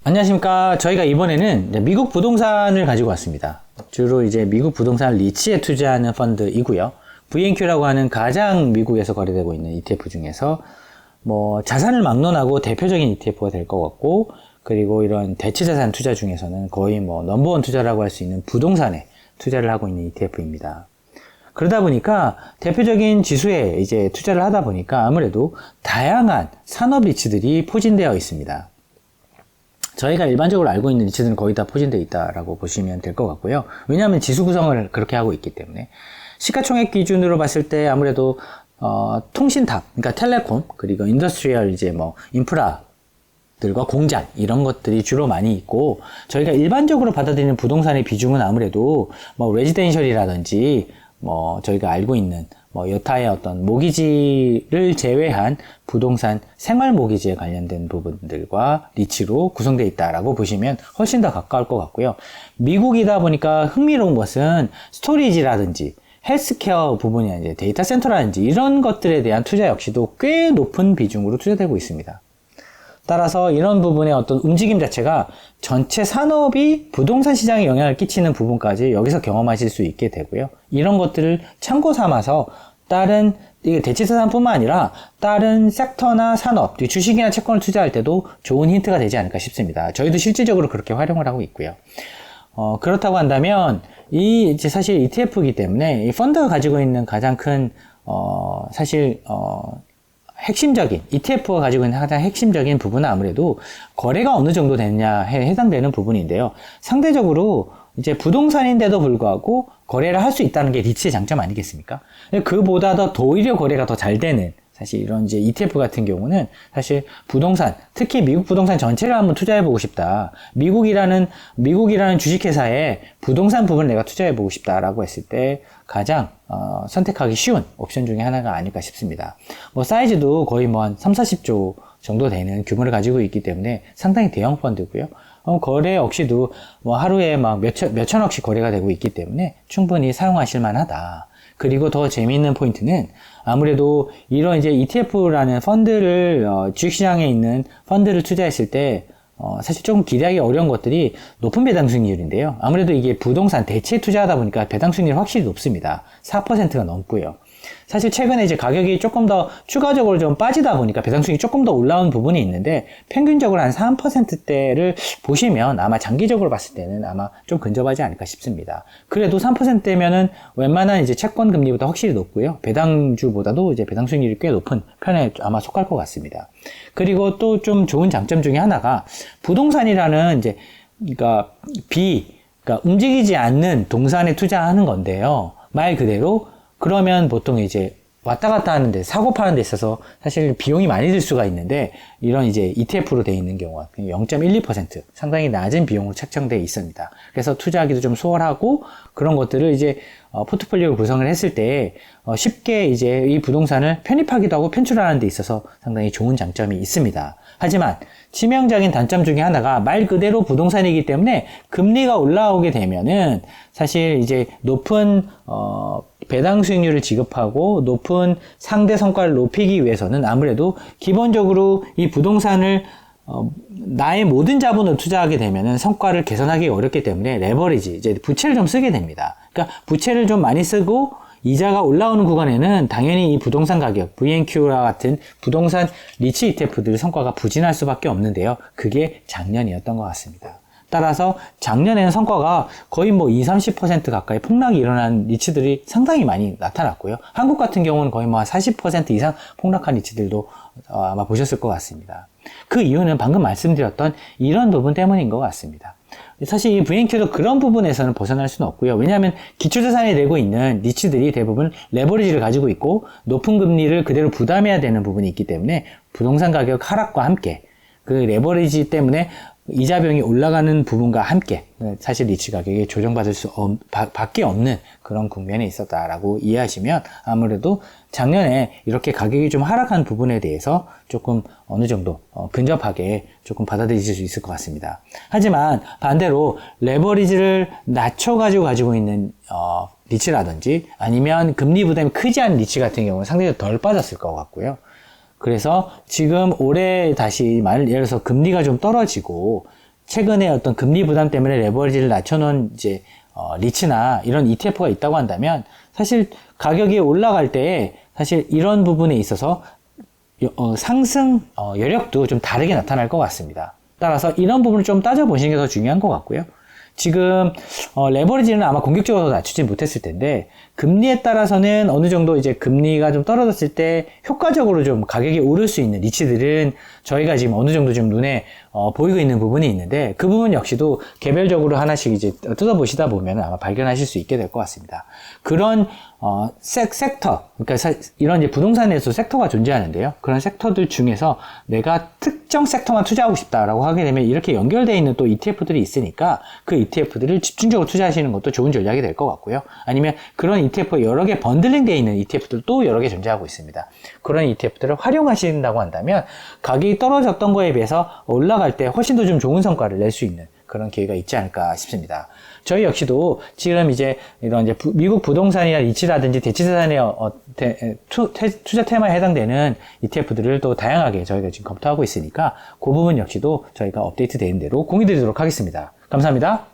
안녕하십니까. 저희가 이번에는 미국 부동산을 가지고 왔습니다. 주로 이제 미국 부동산 리츠에 투자하는 펀드이고요. VNQ라고 하는 가장 미국에서 거래되고 있는 ETF 중에서 자산을 막론하고 대표적인 ETF가 될 것 같고, 그리고 이런 대체자산 투자 중에서는 거의 넘버원 투자라고 할 수 있는 부동산에 투자를 하고 있는 ETF입니다. 그러다 보니까 대표적인 지수에 이제 투자를 하다 보니까 아무래도 다양한 산업 리츠들이 포진되어 있습니다. 저희가 일반적으로 알고 있는 리츠들은 거의 다 포진되어 있다라고 보시면 될 것 같고요. 왜냐하면 지수 구성을 그렇게 하고 있기 때문에. 시가총액 기준으로 봤을 때 아무래도 통신탑, 그러니까 텔레콤, 그리고 인더스트리얼 인프라들과 공장 이런 것들이 주로 많이 있고, 저희가 일반적으로 받아들이는 부동산의 비중은 아무래도 레지덴셜이라든지 저희가 알고 있는 여타의 어떤 모기지를 제외한 부동산 생활 모기지에 관련된 부분들과 리츠로 구성되어 있다라고 보시면 훨씬 더 가까울 것 같고요. 미국이다 보니까 흥미로운 것은 스토리지라든지 헬스케어 부분이나 이제 데이터 센터라든지 이런 것들에 대한 투자 역시도 꽤 높은 비중으로 투자되고 있습니다. 따라서 이런 부분의 어떤 움직임 자체가 전체 산업이 부동산 시장에 영향을 끼치는 부분까지 여기서 경험하실 수 있게 되고요. 이런 것들을 참고 삼아서 다른 대체자산뿐만 아니라 다른 섹터나 산업, 주식이나 채권을 투자할 때도 좋은 힌트가 되지 않을까 싶습니다. 저희도 실질적으로 그렇게 활용을 하고 있고요. 그렇다고 한다면 이제 사실 ETF이기 때문에 이 펀드가 가지고 있는 가장 큰 핵심적인, ETF가 가지고 있는 가장 핵심적인 부분은 아무래도 거래가 어느 정도 되느냐에 해당되는 부분인데요. 상대적으로 이제 부동산인데도 불구하고 거래를 할 수 있다는 게 리츠의 장점 아니겠습니까? 그보다 더 오히려 거래가 더 잘 되는, 사실 이런 이제 ETF 같은 경우는 사실 부동산, 특히 미국 부동산 전체를 한번 투자해보고 싶다. 미국이라는 주식회사에 부동산 부분을 내가 투자해보고 싶다라고 했을 때 가장 선택하기 쉬운 옵션 중에 하나가 아닐까 싶습니다. 사이즈도 거의 한 30-40조 정도 되는 규모를 가지고 있기 때문에 상당히 대형 펀드고요. 거래 역시도 하루에 몇천억씩 거래가 되고 있기 때문에 충분히 사용하실 만하다. 그리고 더 재미있는 포인트는 아무래도 이런 이제 ETF라는 펀드를, 주식시장에 있는 펀드를 투자했을 때, 사실 조금 기대하기 어려운 것들이 높은 배당 수익률인데요. 아무래도 이게 부동산 대체 투자하다 보니까 배당 수익률이 확실히 높습니다. 4%가 넘고요. 사실 최근에 이제 가격이 조금 더 추가적으로 좀 빠지다 보니까 배당 수익이 조금 더 올라온 부분이 있는데, 평균적으로 한 3%대를 보시면 아마 장기적으로 봤을 때는 아마 좀 근접하지 않을까 싶습니다. 그래도 3%대면은 웬만한 이제 채권 금리보다 확실히 높고요. 배당주보다도 이제 배당 수익률이 꽤 높은 편에 아마 속할 것 같습니다. 그리고 또 좀 좋은 장점 중에 하나가 부동산이라는 이제 그러니까 움직이지 않는 동산에 투자하는 건데요. 말 그대로 그러면 보통 이제 왔다 갔다 하는데, 사고 파는 데 있어서 사실 비용이 많이 들 수가 있는데, 이런 이제 ETF로 되어 있는 경우가 0.12% 상당히 낮은 비용으로 책정되어 있습니다. 그래서 투자하기도 좀 수월하고, 그런 것들을 이제 포트폴리오 구성을 했을 때 쉽게 이제 이 부동산을 편입하기도 하고 편출하는 데 있어서 상당히 좋은 장점이 있습니다. 하지만 치명적인 단점 중에 하나가 말 그대로 부동산이기 때문에 금리가 올라오게 되면은 사실 이제 높은 배당 수익률을 지급하고 높은 상대 성과를 높이기 위해서는 아무래도 기본적으로 이 부동산을 나의 모든 자본을 투자하게 되면은 성과를 개선하기 어렵기 때문에 레버리지, 이제 부채를 좀 쓰게 됩니다. 그러니까 부채를 좀 많이 쓰고 이자가 올라오는 구간에는 당연히 이 부동산 가격, VNQ와 같은 부동산 리츠 ETF들 성과가 부진할 수밖에 없는데요. 그게 작년이었던 것 같습니다. 따라서 작년에는 성과가 거의 20-30% 가까이 폭락이 일어난 리츠들이 상당히 많이 나타났고요. 한국 같은 경우는 거의 40% 이상 폭락한 리츠들도 아마 보셨을 것 같습니다. 그 이유는 방금 말씀드렸던 이런 부분 때문인 것 같습니다. 사실 이 VNQ도 그런 부분에서는 벗어날 수는 없고요. 왜냐하면 기초자산이 내고 있는 리츠들이 대부분 레버리지를 가지고 있고 높은 금리를 그대로 부담해야 되는 부분이 있기 때문에 부동산 가격 하락과 함께 그 레버리지 때문에 이자 비용이 올라가는 부분과 함께 사실 리츠 가격이 조정받을 밖에 없는 그런 국면에 있었다라고 이해하시면 아무래도 작년에 이렇게 가격이 좀 하락한 부분에 대해서 조금 어느 정도 근접하게 조금 받아들이실 수 있을 것 같습니다. 하지만 반대로 레버리지를 가지고 있는 리츠라든지 아니면 금리 부담이 크지 않은 리츠 같은 경우는 상대적으로 덜 빠졌을 것 같고요. 그래서 지금 올해 다시 예를 들어서 금리가 좀 떨어지고 최근에 어떤 금리 부담 때문에 레버리지를 낮춰놓은 이제 리츠나 이런 ETF가 있다고 한다면 사실 가격이 올라갈 때 사실 이런 부분에 있어서 상승 여력도 좀 다르게 나타날 것 같습니다. 따라서 이런 부분을 좀 따져보시는 게 더 중요한 것 같고요. 지금 레버리지는 아마 공격적으로 낮추지 못했을 텐데 금리에 따라서는 어느 정도 이제 금리가 좀 떨어졌을 때 효과적으로 좀 가격이 오를 수 있는 리츠들은 저희가 지금 어느 정도 좀 눈에 보이고 있는 부분이 있는데 그 부분 역시도 개별적으로 하나씩 이제 뜯어보시다 보면 아마 발견하실 수 있게 될 것 같습니다. 그런 섹터, 그러니까 이런 이제 부동산에서 섹터가 존재하는데요. 그런 섹터들 중에서 내가 특정 섹터만 투자하고 싶다라고 하게 되면 이렇게 연결되어 있는 또 ETF들이 있으니까 그 ETF들을 집중적으로 투자하시는 것도 좋은 전략이 될 것 같고요. 아니면 그런 ETF가 여러 개 번들링 되어 있는 ETF들도 여러 개 존재하고 있습니다. 그런 ETF들을 활용하신다고 한다면 가격이 떨어졌던 거에 비해서 올라갈 때 훨씬 더 좀 좋은 성과를 낼 수 있는 그런 기회가 있지 않을까 싶습니다. 저희 역시도 지금 이제 이런 이제 미국 부동산이나 리츠라든지 대치자산의 투자 테마에 해당되는 ETF들을 또 다양하게 저희가 지금 검토하고 있으니까 그 부분 역시도 저희가 업데이트 되는 대로 공유드리도록 하겠습니다. 감사합니다.